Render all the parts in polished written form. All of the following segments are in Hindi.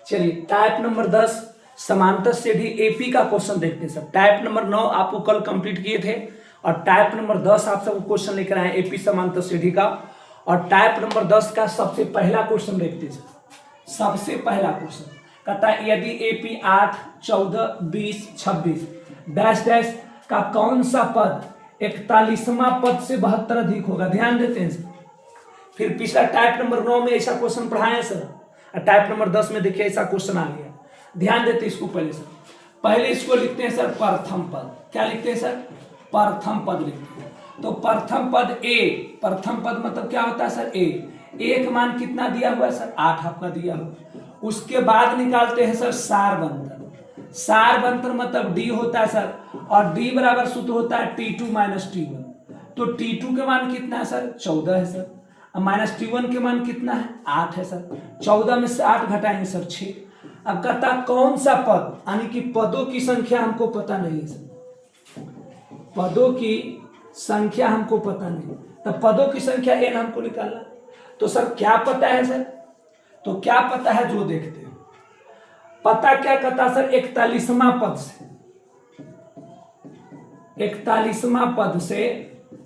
चलिए टाइप नंबर 10 समांतर सीढ़ी एपी का क्वेश्चन देखते हैं सर। टाइप नंबर 9 आपको कल कंप्लीट किए थे और टाइप नंबर 10 आप सबको क्वेश्चन लेकर आए एपी समांतर सीढ़ी का। और टाइप नंबर 10 का सबसे पहला क्वेश्चन देखते हैं सर। सबसे पहला क्वेश्चन कहता है यदि एपी 8, 14, 20, 26 डैश डैश का कौन सा पद 41वां पद से 72 अधिक होगा। ध्यान देते हैं सर। फिर पिछला टाइप नंबर 9 में ऐसा क्वेश्चन पढ़ाए सर और टाइप नंबर 10 में देखिए ऐसा क्वेश्चन आ गया। ध्यान देते इसको पहले सर। पहले इसको लिखते हैं सर प्रथम पद। क्या लिखते हैं सर? प्रथम पद लिखते हैं। तो प्रथम पद ए, प्रथम पद मतलब क्या होता है सर? ए का मान कितना दिया हुआ है सर? 8 आपका दिया हुआ। उसके बाद निकालते हैं सर सार बंतर। सार बंतर मतलब डी होता है सर और डी बराबर सूत्र होता है T2 माइनस T1। तो T2 के मान कितना है सर? 14 है सर। अब माइनस T1 के मान कितना है? 8 है सर। 14 में से 8 घटाएंगे सर 6। अब कहता कौन सा पद, यानी कि पदों की संख्या हमको पता नहीं है सर। पदों की संख्या हमको पता नहीं, तो पदों की संख्या n हमको निकालना। तो सर क्या पता है सर? तो क्या पता है जो देखते हैं। पता क्या कहता सर? 41वां पद से 41वां पद से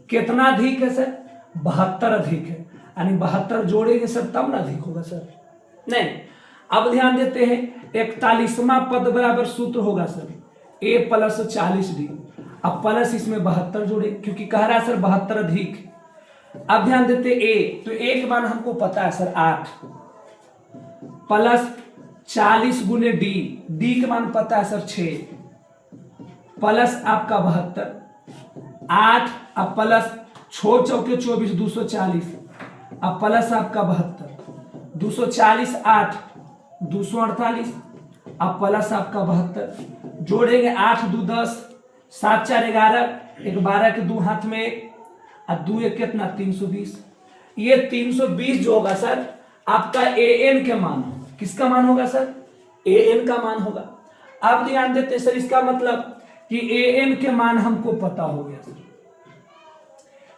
कितना अधिक है सर? 72 अधिक है। यानी 72 जोड़ेंगे सर तब ना अधिक होगा सर? नहीं। अब ध्यान देते हैं 41वां पद बराबर सूत्र होगा सर a प्लस 40d। अब प्लस इसमें 72 जोड़े क्योंकि कह रहा है सर 72 अधिक। अब ध्यान देते a, तो a के मान हमको पता है सर 8 प्लस 40 गुने डी के मान पता है सर 6 प्लस आपका 72 8 अब प्लस छोड़ चौके 24 240 अब प्लस आपका 72 240 8 248 अब प्लस आपका 72 जोड़ेंगे 8 2 10 7 4 11 एक 12 के 2 हाथ में 1 और 2 1 कितना 320। ये 320 जो होगा सर आपका an के मान होगा। किसका मान होगा सर? an का मान होगा। अब ध्यान देते सर इसका मतलब कि an के मान हमको पता हो गया सर।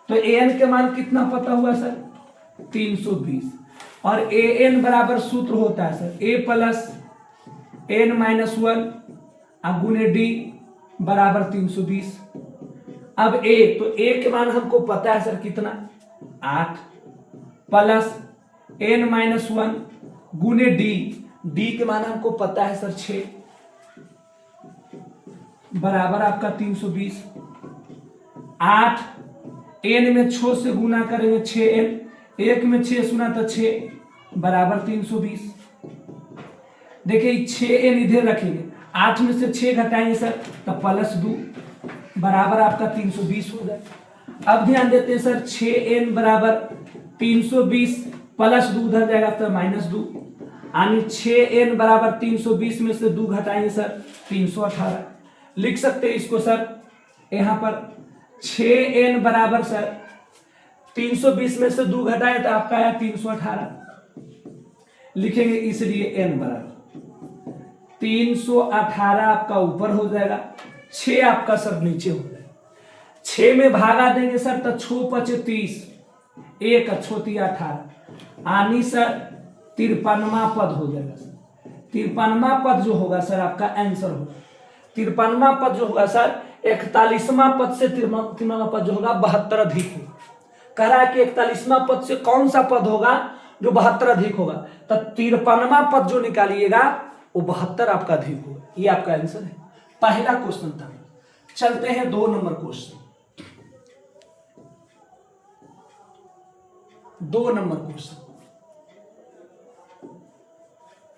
तो an के मान कितना पता हुआ सर? 320 और an बराबर सूत्र होता है sir a plus n minus 1 गुने डी बराबर 320। अब a, तो a के मान हमको पता है सर कितना? 8 प्लस n माइनस 1 गुने डी के मान हमको पता है सर 6 बराबर आपका 320। 8 n में 6 से गुना करेंगे 6n, 1 में 6 सुना तो 6 बराबर 320। देखिए 6n इधर रखेंगे 8 में से 6 घटाएंगे सर तो प्लस 2 बराबर आपका 320 हो जाए। अब ध्यान देते हैं सर 6n बराबर 320 प्लस 2 उधर जाएगा तो माइनस 2 यानी 6n बराबर 320 में से 2 घटाएंगे सर 318। लिख सकते हैं इसको सर यहाँ पर 6n बराबर सर 320 में से 2 घटाए तो आपका है 318 लिखेंगे, इसलिए n बराबर 318 आपका ऊपर हो जाएगा, 6 आपका सर नीचे हो जाएगा। 6 में भागा देंगे सर तो 6 पचे 30 1 छोटी 18 आनी सर 53वां पद हो जाएगा सर। 53वां पद जो होगा सर आपका आंसर होगा। 53वां पद जो होगा सर 41वां पद से 53वां पद जो होगा 72 अधिक होगा। कह रहा है कि 41वां पद से कौन सा पद होगा जो 72 अधिक होगा, तो 53वां पद जो निकालिएगा वो 72 आपका अधिक होगा। ये आपका आंसर है। पहला क्वेश्चन था। चलते हैं 2 number question. 2 number question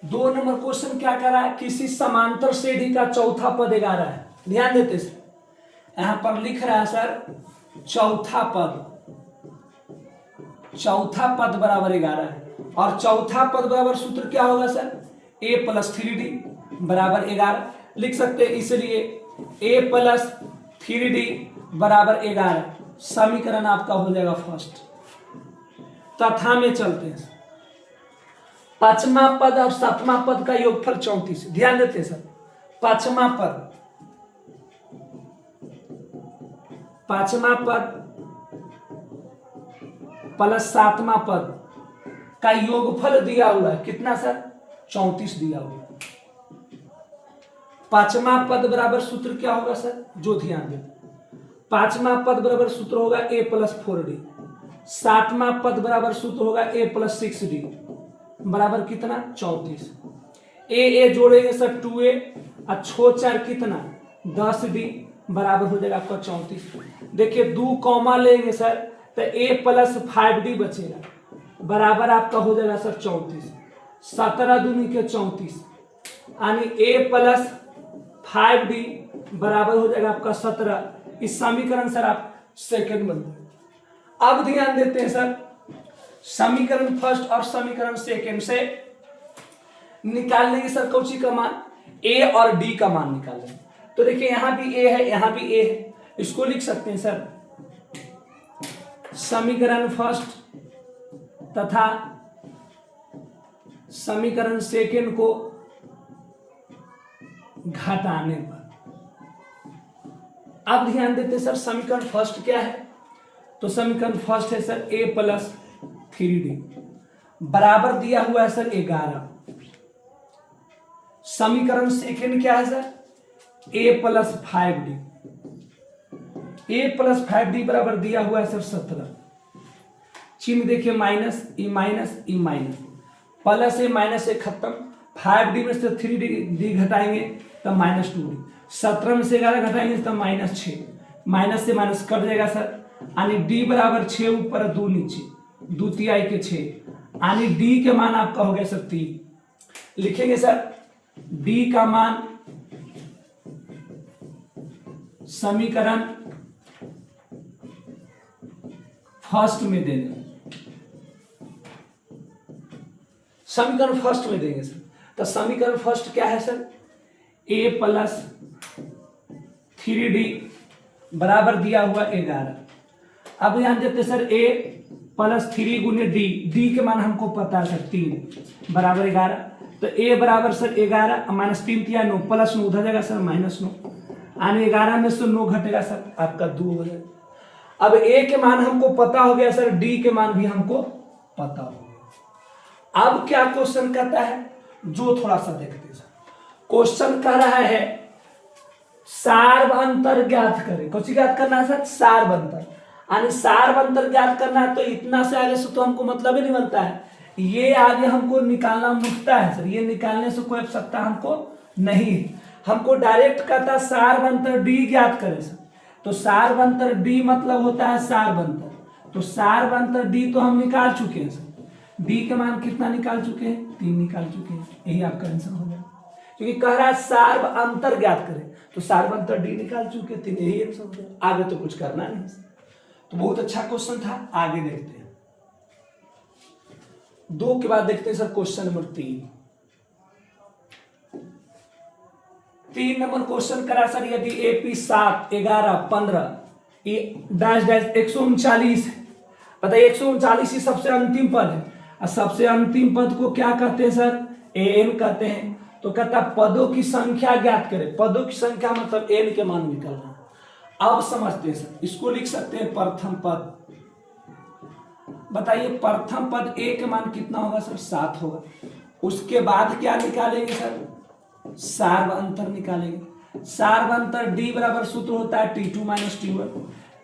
2 number question क्या कर रहा है? किसी समांतर श्रेणी का चौथा पद 11 है। ध्यान देते सर यहां पर लिख रहा है सर चौथा पद बराबर 11 है और चौथा पद बराबर सूत्र क्या होगा सर? a प्लस 3d बराबर 11 लिख सकते हैं, इसलिए a प्लस 3d बराबर 11 समीकरण आपका हो जाएगा फर्स्ट। तथा में चलते हैं 5वां पद और 7वां पद का योगफल 34। ध्यान देते हैं सर 5वां पद प्लस 7वां पद का योगफल दिया हुआ है कितना सर? 34 दिया हुआ। पांचवा पद बराबर सूत्र क्या होगा सर, जो ध्यान दें, पांचवा पद बराबर सूत्र होगा a प्लस 4d। सातवां पद बराबर सूत्र होगा a प्लस 6d बराबर कितना 34। ए जोड़ेंगे सर 2a और 6 4 कितना 10d बराबर हो जाएगा आपका 34। देखिए 2 कॉमा लेंगे सर तो a प्लस 5d बचेगा बराबर आपका हो जाएगा सर 34। 17 दूनी के 34 यानी a प्लस 5d बराबर हो जाएगा आपका 17। इस समीकरण सर आप सेकंड बनते। अब ध्यान देते हैं सर, समीकरण फर्स्ट और समीकरण सेकंड से निकाल लेंगे सर कौची का मान, a और d का मान निकाल लेंगे। तो देखिए यहां भी a है, यहां भी a है, इसको लिख सकते हैं सर समीकरण फर्स्ट तथा समीकरण सेकंड को घटाने पर। अब ध्यान देते हैं सर समीकरण फर्स्ट क्या है, तो समीकरण फर्स्ट है सर a प्लस 3d बराबर दिया हुआ है सर 11। समीकरण सेकंड क्या है sir a plus 5d, a plus 5d बराबर दिया हुआ है सर 17। चिन्ह देखिए minus E minus E minus, plus ए माइनस से खत्म, 5d में से 3d घटाएंगे तब माइनस 2d, 17 में से 11 घटाएंगे तब माइनस 6, माइनस से माइनस कट जाएगा सर यानी d बराबर 6 ऊपर 2 नीचे, 2 तिहाई के 6 यानी d के मान आपका हो गया सर 3। लिखेंगे सर d का मान समीकरण फर्स्ट में देंगे, समीकरण फर्स्ट में देंगे सर। तो समीकरण फर्स्ट क्या है सर a प्लस 3d बराबर दिया हुआ 11। अब ध्यान देते सर a प्लस 3 गुने d के मान हमको पता है सर 3 बराबर 11। तो a बराबर सर 11 माइनस 3 किया 9 प्लस 9 उधर जाएगा सर माइनस 9 यानी 11 में से 9 घटेगा सर आपका 2 हो जाएगा। अब a के मान हमको पता हो गया सर, d के मान भी हमको पता हो गया। अब क्या क्वेश्चन कहता है, जो थोड़ा सा देखते हैं सर, क्वेश्चन कह रहा है सार्वअंतर ज्ञात करें। कुछ ज्ञात करना है सर सार्वअंतर, यानी सार्वअंतर ज्ञात करना है। तो इतना से आगे से तो हमको मतलब ही नहीं बनता है, ये आगे हमको निकालना मुश्किल है सर, ये निकालने से कोई आवश्यकता हमको नहीं है। हमको डायरेक्ट कहता है सार्वअंतर d ज्ञात करें सर। तो सार्वअंतर d मतलब होता है सार्वअंतर, तो सार्वअंतर d तो हम निकाल चुके हैं सर, d के मान कितना निकाल चुके हैं 3 निकाल चुके हैं, यही आपका आंसर हो जाएगा। क्योंकि कह रहा है सार्वअंतर ज्ञात करें तो सार्वअंतर d निकाल चुके हैं 3, यही आंसर हो जाएगा। आगे तो कुछ करना नहीं सर। तो बहुत अच्छा क्वेश्चन था, आगे देखते हैं 2 के बाद देखते हैं sir question number 3 number question करा सर, यदि AP 7 11 15 डैश डैश 139 है, बताइए 139 ही सबसे अंतिम पद है और सबसे अंतिम पद को क्या कहते हैं सर an कहते हैं। तो कहता है पदों की संख्या ज्ञात करें। पदों की संख्या मतलब n के मान निकालना। अब समझते हैं सर, इसको लिख सकते हैं प्रथम पद। बताइए प्रथम पद a के मान कितना होगा सर 7 होगा। उसके बाद क्या निकालेंगे सर सार्वअंतर निकालेंगे। सार्वअंतर d बराबर सूत्र होता है t2 माइनस t1।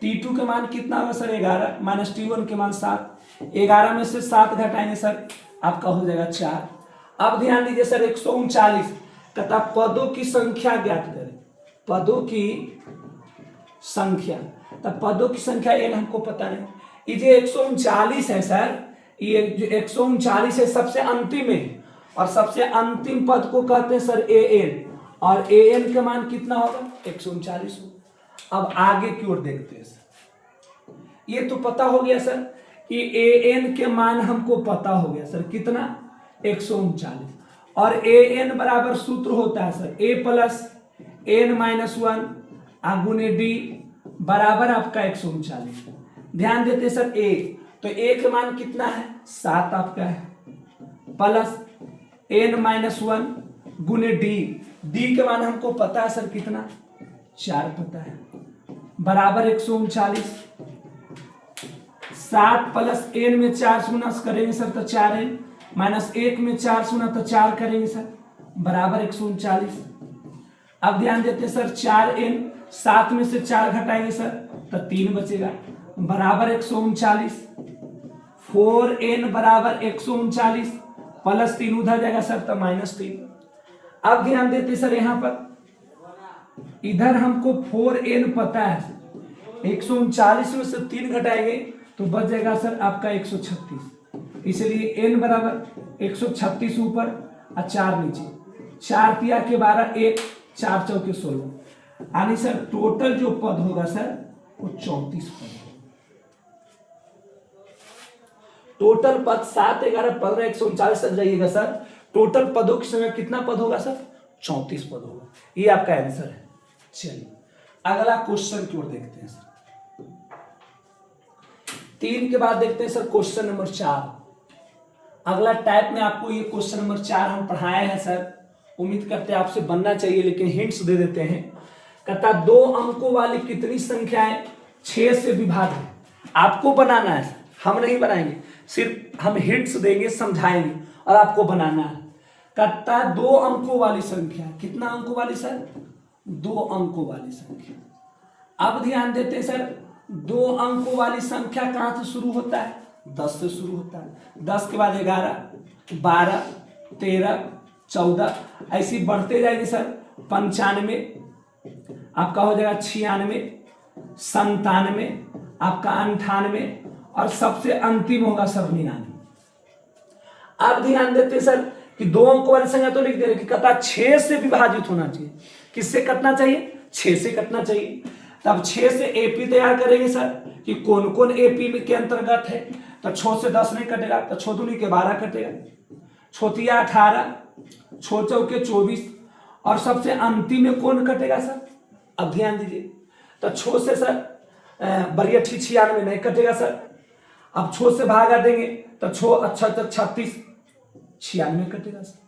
t2 के मान कितना होगा सर 11 माइनस t1 के मान 7। 11 में से 7 घटाएंगे सर आपका हो जाएगा 4। अब ध्यान दीजिए सर 139 तथा पदों की संख्या ज्ञात करें। पदों की संख्या, तब पदों की संख्या n हमको पता नहीं। ये जो 139 है सर, ये जो 139 है सबसे अंतिम है और सबसे अंतिम पद को कहते हैं सर an, और an का मान कितना होगा 139 होगा। अब आगे की ओर देखते हैं सर, ये तो पता हो गया सर कि an के मान हमको पता हो गया सर कितना 139, और an बराबर सूत्र होता है sir a plus n minus 1 गुने d बराबर आपका 139। ध्यान देते सर a, तो a के मान कितना है 7 आपका है, प्लस n माइनस 1 गुने d के मान हमको पता है सर कितना 4 पता है, बराबर 139। 7 प्लस n में 4 गुना करेंगे सर तो 4n -1 में 4 सुना तो 4 करेंगे सर, बराबर 139। अब ध्यान देते हैं सर 4n, 7 में से 4 घटाएंगे सर तो 3 बचेगा, बराबर 139। 4n बराबर 139 प्लस 3 उधर जाएगा सर तो -3। अब ध्यान देते सर यहाँ पर इधर हमको 4n पता है, 139 में से 3 घटाएंगे तो बच जाएगा सर आपका 136, इसलिए n बराबर 136 ऊपर और 4 नीचे, 4 तिया के 12, 1 4 चौके 16, यानी सर टोटल जो पद होगा सर वो 34 पद होगा। टोटल पद 7, 11, 15, 139 तक जाइएगा सर, टोटल पदों की संख्या कितना पद होगा सर? 34 पद होगा। ये आपका आंसर है। चलिए अगला क्वेश्चन की ओर देखते हैं सर। 3 के बाद देखते हैं सर क्वेश्चन नंबर 4। अगला टाइप में आपको ये क्वेश्चन नंबर 4 हम पढ़ाए हैं सर, उम्मीद करते हैं आपसे बनना चाहिए, लेकिन हिंट्स दे देते हैं। कहता 2 अंकों वाली कितनी संख्याएं 6 से विभाजित, आपको बनाना है, हम नहीं बनाएंगे, सिर्फ हम हिंट्स देंगे, समझाएंगे और आपको बनाना है। कहता 2 अंकों वाली संख्या, कितना अंकों वाली सर? 2 अंकों वाली संख्या। अब ध्यान देते हैं सर 2 अंकों वाली संख्या कहां से शुरू होता है? 10 से शुरू होता है। 10 के बाद 11, 12, 13, 14 ऐसी बढ़ते जाएंगे सर। 95 आपका हो जाएगा, 96, 97 आपका, 98 और सबसे अंतिम होगा सर 99। अब ध्यान देते सर कि 2 अंकों वाली संख्या तो लिख दे रहे कि कहता 6 से विभाजित होना चाहिए। किससे कटना चाहिए? 6 से कटना चाहिए। तब 6 से एपी तैयार करेंगे सर कि कौन कौन एपी में के अंतर्गत है। तो 6 से 10 नहीं कटेगा, तो 6 दूनी के 12 कटेगा, 6 तिया 18, 6 चौके 24 और सबसे अंतिम में कौन कटेगा सर? अब ध्यान दीजिए, तो 6 से सर बरिया 96 नहीं कटेगा सर। अब 6 से भागा देंगे तो 6 अच्छा तक 36, 96 कटेगा सर।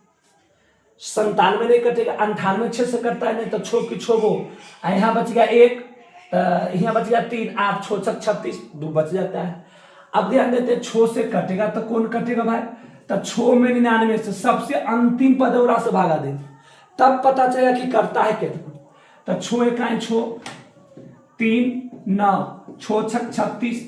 97 नहीं कटेगा, 98 6 से कटता है नहीं, तो 6 की 6 वो, यहाँ बच गया 1, यहाँ बच गया 3, 8 6 तक 36, 2 बच जाता है। अब ध्यान देते हैं 6 से कटेगा तो कौन कटेगा भाई? तो 6 में 99 से सबसे अंतिम पदौरा से भागा देंगे, तब पता चलेगा कि करता है कितना। तो 6 1 6, 3 9, 6 6 36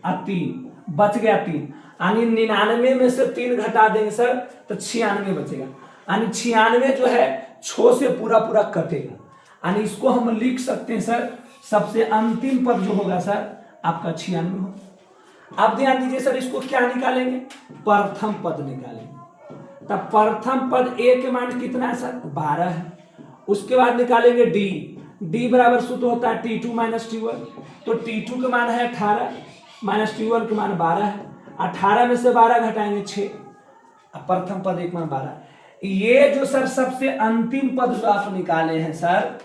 और 3 बच गया 3, यानी 99 में से 3 घटा देंगे सर तो 96 बचेगा, यानी 96 जो है 6 से पूरा पूरा कटेगा, यानी इसको हम लिख सकते हैं सर सबसे अंतिम पद जो होगा सर आपका 96 होगा। अब ध्यान दीजिए सर इसको क्या निकालेंगे? प्रथम पद निकालेंगे। तब प्रथम पद ए के मान कितना है सर? 12 है। उसके बाद निकालेंगे डी, डी बराबर सूत्र होता है T2 - T1, तो T2 का मान है 18 माइनस T1 के मान 12 है। 18 में से 12 घटाएंगे 6, प्रथम पद एक मान 12। ये जो सर सबसे अंतिम पद जो आप निकाले हैं सर,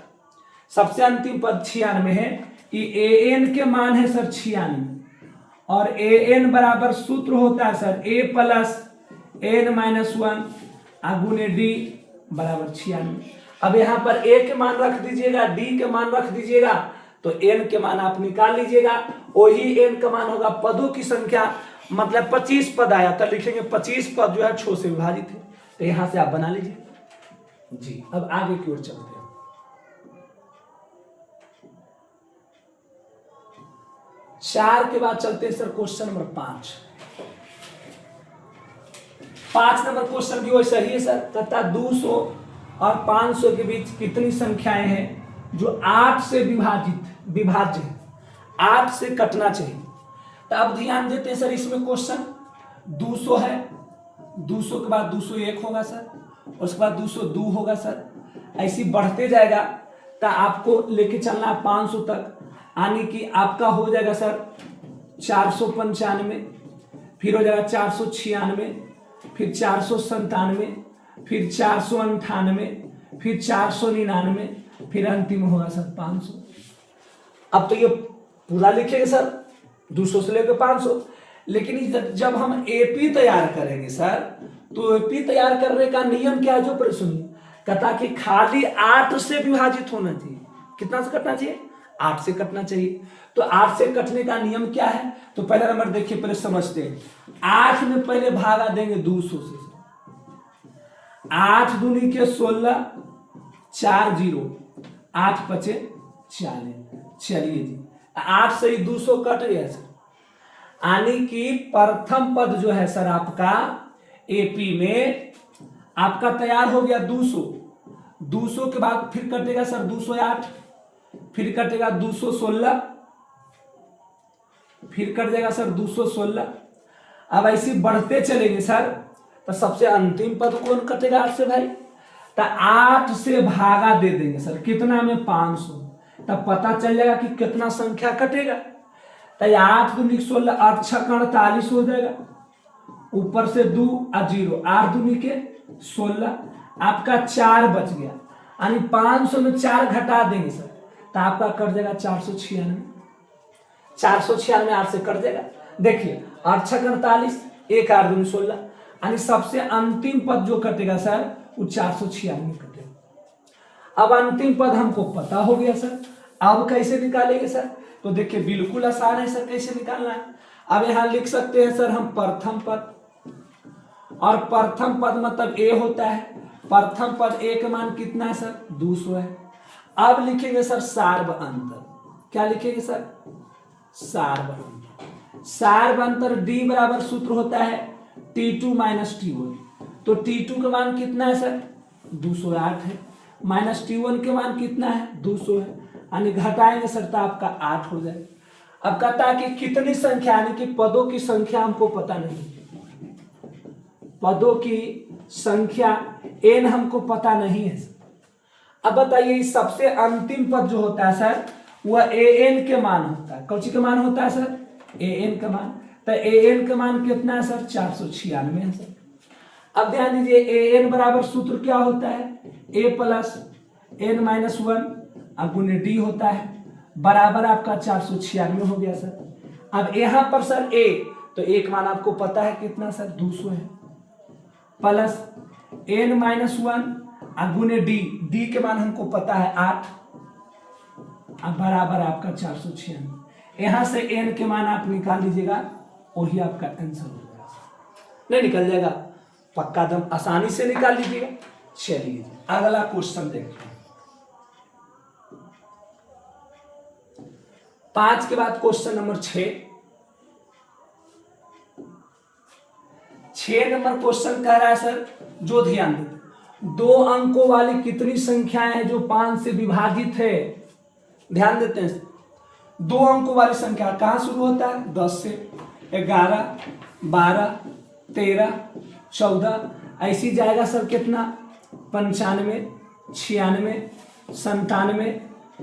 सबसे अंतिम पद 96 है, ये an के मान है सर 96, और an बराबर सूत्र होता है सर a प्लस n - 1 गुने d बराबर 96। अब यहाँ पर a के मान रख दीजिएगा, d के मान रख दीजिएगा, तो n के मान आप निकाल लीजिएगा। वही n का मान होगा पदों की संख्या, मतलब 25 पद आया तो लिखेंगे 25 पद जो है 6 से विभाजित है, तो यहां से आप बना लीजिए जी। अब आगे की ओर चलते हैं। चार के बाद चलते हैं sir question number 5। 5 number question भी वही सही है सर। तथा 200 और 500 के बीच कितनी संख्याएं हैं जो 8 से विभाज्य है, 8 से कटना चाहिए। तो अब ध्यान देते हैं सर इसमें क्वेश्चन 200 है, 200 के बाद 201 होगा सर, उसके बाद 202 होगा सर, ऐसी बढ़ते जाएगा। तो आपको लेके चलना है 500 तक, यानी कि आपका हो जाएगा सर 495, फिर हो जाएगा 496, फिर 497, फिर 498, फिर 499, फिर अंतिम होगा सर 500। अब तो ये पूरा लिखेंगे सर 200 से लेकर 500, लेकिन जब हम एपी तैयार करेंगे सर, तो एपी तैयार करने का नियम क्या है जो पर सुनिए। कहता कि खाली 8 से विभाजित होना चाहिए। कितना से कटना चाहिए? 8 से कटना चाहिए। तो 8 से कटने का नियम क्या है? तो पहला नंबर देखिए, पहले समझते हैं। 8 में पहले भागा देंगे 200 से। 8 दूनी के 16, 4 0, 8 पचे 40। चलिए जी, 8 से ही 200 कट गया सर, यानी कि प्रथम पद जो है सर आपका एपी में आपका तैयार हो गया 200। 200 के बाद फिर कटेगा सर 208, फिर कटेगा 216, फिर कट जाएगा सर 216। अब ऐसे बढ़ते चलेंगे सर, तो सबसे अंतिम पद कौन कटेगा 8 से भाई? तो 8 से भागा दे देंगे सर, कितना में? 500। तब पता चल जाएगा कि कितना संख्या कटेगा। तो 8 दूनी 16, 8 छक 48 हो जाएगा, ऊपर से 2 और 0, 8 दूनी के 16, आपका 4 बच गया, यानी 500 में 4 घटा देंगे सर, तो आपका कट जाएगा 496। 496 8 से कट जाएगा। देखिए 8 छक 48, 1 8 दूनी 16, यानी सबसे अंतिम पद जो कटेगा सर वो 496 कटेगा। अब अंतिम पद हमको पता हो गया सर, अब कैसे निकालेंगे सर? तो देखिए बिल्कुल आसान है सर, कैसे निकालना है। अब यहां लिख सकते हैं सर हम प्रथम पद, और प्रथम पद मतलब ए होता है। प्रथम पद ए का मान कितना है सर? 200 है। अब लिखेंगे सर सार्व अंतर। क्या लिखेंगे सर? सार्व अंतर। सार्व अंतर डी बराबर सूत्र होता है T2 माइनस T1। तो T2 का मान कितना है सर? 208 है, माइनस T1 के मान कितना है? 200 है, यानी घटाएंगे सर तो आपका 8 हो जाए। अब कहता है कि कितनी संख्या, यानी कि पदों की संख्या हमको पता नहीं, पदों की संख्या n हमको पता नहीं है। अब बताइए सबसे अंतिम पद जो होता है सर वह an के मान होता है। कौन सी का मान होता है सर? an का मान। तो an का मान कितना है सर? 496 है सर। अब ध्यान दीजिए an बराबर सूत्र क्या होता है? a प्लस n माइनस 1 गुने डी होता है, बराबर आपका 496 हो गया सर। अब यहां पर सर a, तो एक मान आपको पता है कितना सर? 200 है, प्लस n माइनस 1 गुने डी, डी के मान हमको पता है 8, अब बराबर आपका 496। यहां से n के मान आप निकाल लीजिएगा, वही आपका आंसर हो जाएगा। नहीं निकल जाएगा? पक्का दम आसानी से निकाल लीजिएगा। चलिए अगला क्वेश्चन देखते हैं। 5 के बाद क्वेश्चन नंबर 6। 6 नंबर क्वेश्चन कह रहा है सर, जो ध्यान देते, 2 अंकों वाली कितनी संख्याएं हैं जो 5 से विभाजित है? ध्यान देते हैं, 2 अंकों वाली संख्या कहां शुरू होता है? 10 से, 11, 12, 13, 14, ऐसी जाएगा सर कितना? 95, 96, 97,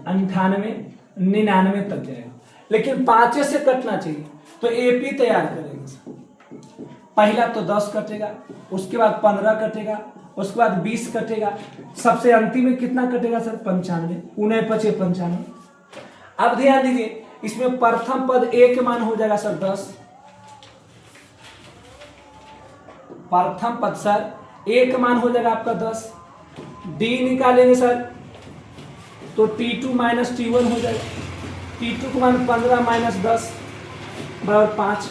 98, 99 तक जाएगा। लेकिन 5 से कटना चाहिए, तो एपी तैयार करेंगे सर। पहला तो 10 कटेगा, उसके बाद 15 कटेगा, उसके बाद 20 कटेगा, सबसे अंतिम में कितना कटेगा सर? 95, 9 पचे 95। अब ध्यान दीजिए, इसमें प्रथम पद ए के मान हो जाएगा सर 10। प्रथम पद सर ए का मान हो जाएगा आपका 10। डी निकालेंगे सर तो T2 माइनस T1 हो जाएगा। T2 का मान 15 माइनस 10 बराबर 5।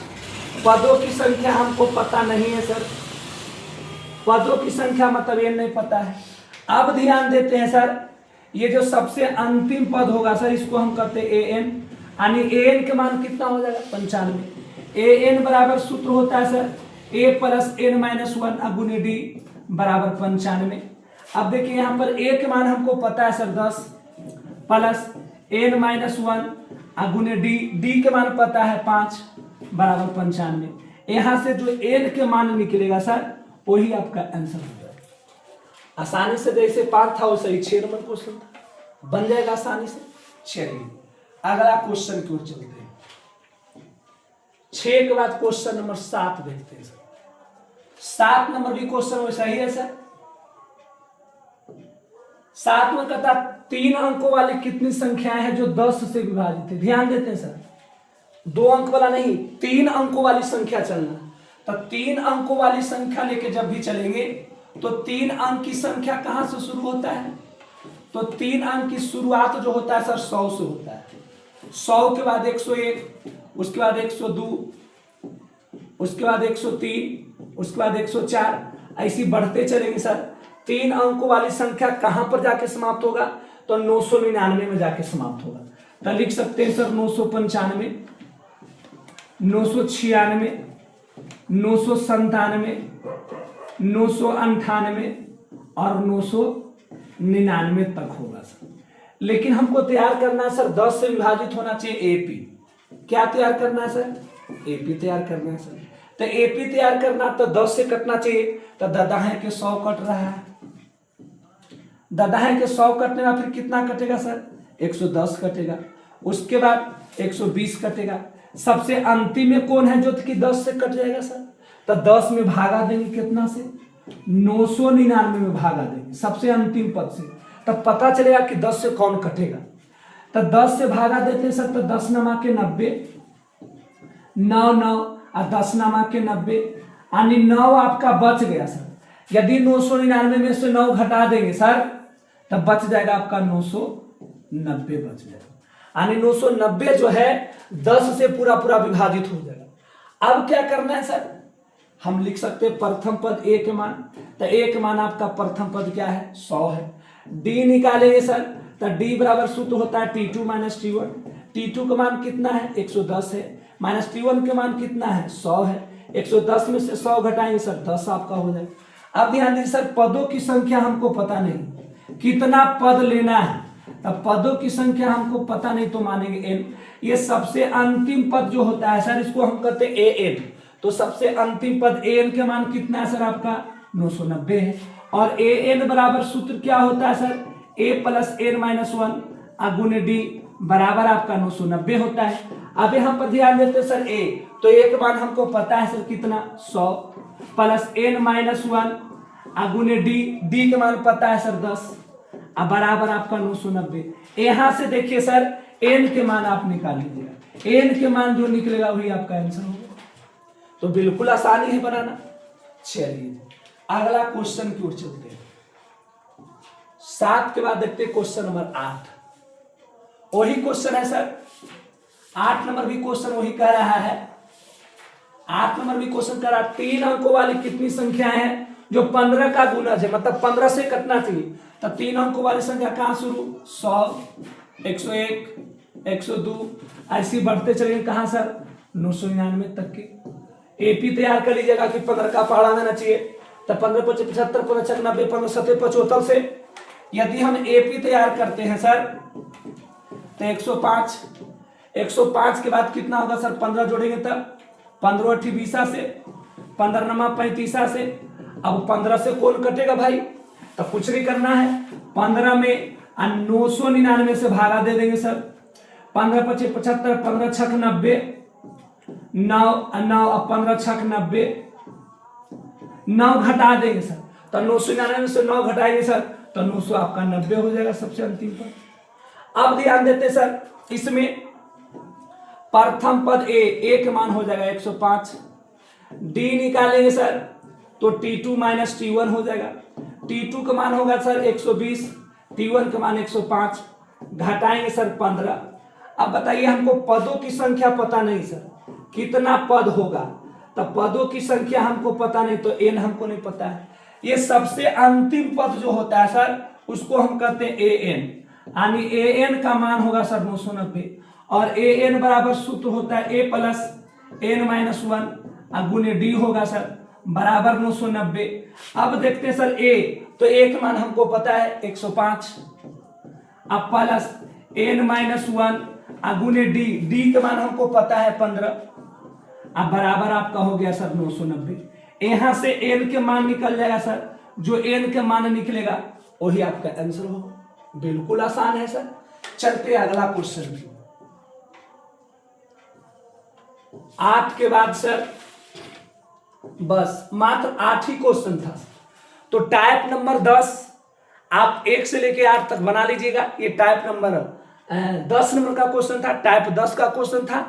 पदों की संख्या हमको पता नहीं है सर, पदों की संख्या मतलब ये नहीं पता है। अब ध्यान देते हैं सर, ये जो सबसे अंतिम पद होगा सर इसको हम करते हैं an, यानी an का मान कितना हो जाएगा? 95। an बराबर सूत्र होता है sir a plus n minus 1 गुने डी बराबर 95। अब देखिए यहाँ पर a के मान हमको पता है सर 10, प्लस n माइनस 1 गुने डी, डी के मान पता है 5 बराबर 95। यहाँ से जो n के मान निकलेगा सर वही आपका आंसर हो जाएगा। आसानी से जैसे 5 था वैसे ही 6 नंबर क्वेश्चन था, बन जाएगा आसानी से। चलिए अगला क्वेश्चन की ओर चलते हैं। 6 के बाद क्वेश्चन नंबर 7 देखते हैं सर। 7 नंबर भी क्वेश्चन वैसा ही है सर। 7 में कहता 3 अंकों वाली कितनी संख्याएं हैं जो 10 से विभाजित है? ध्यान देते हैं सर, 2 अंक वाला नहीं, 3 अंकों वाली संख्या चलना। तो 3 अंकों वाली संख्या लेके जब भी चलेंगे तो 3 अंक की संख्या कहां से शुरू होता है? तो 3 अंक की शुरुआत जो होता है सर 100 से होता है। 100 के बाद 101, उसके बाद 102, उसके बाद 103, उसके बाद 104, ऐसी बढ़ते चलेंगे सर। 3 अंकों वाली संख्या कहां पर जाके समाप्त होगा? तो 999 में जाके समाप्त होगा। तो लिख सकते हैं सर 995, 996, 997, 998 और 999 तक होगा सर। लेकिन हमको तैयार करना है सर 10 से विभाजित होना चाहिए एपी। क्या तैयार करना है सर? एपी तैयार करना है सर। तो एपी तैयार करना तो 10 से कटना चाहिए, तो ददाहे के 100 कट रहा है। ददाहे के 100 कटने में फिर कितना कटेगा सर? 110 कटेगा। उसके बाद 120 कटेगा। सबसे अंतिम में कौन है जो कि 10 से कट जाएगा सर? तो 10 में भागा देंगे कितना से? 999 में भागा देंगे सबसे अंतिम पद से, तब पता चलेगा कि 10 से कौन कटेगा। तो 10 से भागा देते हैं सर, तो 10 नमा के 90, 9 9 और 10 नमा के 90, यानी 9 आपका बच गया सर। यदि 999 में से 9 घटा देंगे सर, तब बच जाएगा आपका 990 बच जाएगा। यानी 990 जो है 10 से पूरा पूरा विभाजित हो जाएगा। अब क्या करना है सर? हम लिख सकते हैं प्रथम पद ए के मान। तो ए के मान आपका प्रथम पद क्या है? 100 है। डी निकालेंगे सर, तो डी बराबर सूत्र होता है T2 माइनस T1। T2 का मान कितना है? 110 है। माइनस T1 के मान कितना है? 100 है। 110 में से 100 घटाएंगे सर, 10 आपका हो जाएगा। अब ध्यान दीजिए सर, पदों की संख्या हमको पता नहीं, कितना पद लेना है। तब पदों की संख्या हमको पता नहीं तो मानेंगे n। ये सबसे अंतिम पद जो होता है सर, इसको हम कहते हैं an। तो सबसे अंतिम पद an के मान कितना है सर? आपका 990 है। और an बराबर सूत्र क्या होता है sir? a plus n minus 1 गुने डी बराबर आपका 990 होता है। अब यहाँ पर ध्यान देते हैं सर a, तो a के मान हमको पता है सर कितना? 100 प्लस n माइनस 1 गुने डी के मान पता है सर 10 अब बराबर आपका 990। यहां से देखिए सर n के मान आप निकाल लीजिएगा, n के मान जो निकलेगा वही आपका आंसर होगा। तो बिल्कुल आसानी है बनाना। चलिए अगला क्वेश्चन की ओर चलते हैं। 7 के बाद देखते हैं क्वेश्चन नंबर 8। वही क्वेश्चन है सर, 8 नंबर भी क्वेश्चन वही कह रहा है। 8 नंबर भी क्वेश्चन कह रहा है 3 अंकों वाली कितनी संख्याएं हैं जो 15 का गुणज है, मतलब 15 से कटना चाहिए। तो 3 अंकों वाली संख्या कहां शुरू? 100, 101, 102, ऐसी बढ़ते चलेंगे कहां सर? 999 तक के। एपी तैयार कर लीजिएगा कि 15 का पहाड़ा आना चाहिए। तो 15 5 75, 15 6 90, 15 7 75 से यदि हम एपी तैयार करते हैं सर, तो 105, 105 के बाद कितना होगा सर? 15 जोड़ेंगे तब 15 8 20 से, 15 नमा 35 से। अब 15 से कौन कटेगा भाई? तो कुछ नहीं करना है, 15 में 999 से भागा दे देंगे सर। 15 5 75, 15 6 90, 9 9 अब 15 6 90, 9 घटा देंगे सर। तो 999 से 9 घटाएंगे सर, तो 900 आपका 90 हो जाएगा सबसे अंतिम पद। अब ध्यान देते सर, इसमें प्रथम पद ए के मान हो जाएगा 105। डी निकालेंगे सर, तो T2 माइनस T1 हो जाएगा। T2 का मान होगा सर 120, T1 का मान 105, घटाएंगे सर 15। अब बताइए, हमको पदों की संख्या पता नहीं सर, कितना पद होगा? तब पदों की संख्या हमको पता नहीं, तो n हमको नहीं पता है। ये सबसे अंतिम पद जो होता है सर, उसको हम कहते हैं an, यानी an का मान होगा सर 990। और an बराबर सूत्र होता है a प्लस n माइनस 1 गुने डी होगा सर बराबर 990। अब देखते हैं सर a, तो a का मान हमको पता है 105, अब प्लस n माइनस 1 गुने डी का मान हमको पता है 15, अब बराबर आपका हो गया सर 990। यहां से n के मान निकल जाएगा सर, जो n के मान निकलेगा वही आपका आंसर होगा। बिल्कुल आसान है सर। चलते अगला क्वेश्चन। 8 के बाद सर बस मात्र 8 ही क्वेश्चन था। तो टाइप नंबर 10 आप 1 से लेके 8 तक बना लीजिएगा। ये टाइप नंबर 10 नंबर का क्वेश्चन था, टाइप 10 का क्वेश्चन था।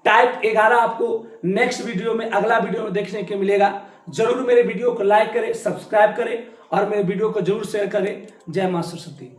टाइप 11 आपको नेक्स्ट वीडियो में, अगला वीडियो में देखने को मिलेगा। जरूर मेरे वीडियो को लाइक करें, सब्सक्राइब करें और मेरे वीडियो को जरूर शेयर करें। जय मां सरस्वती।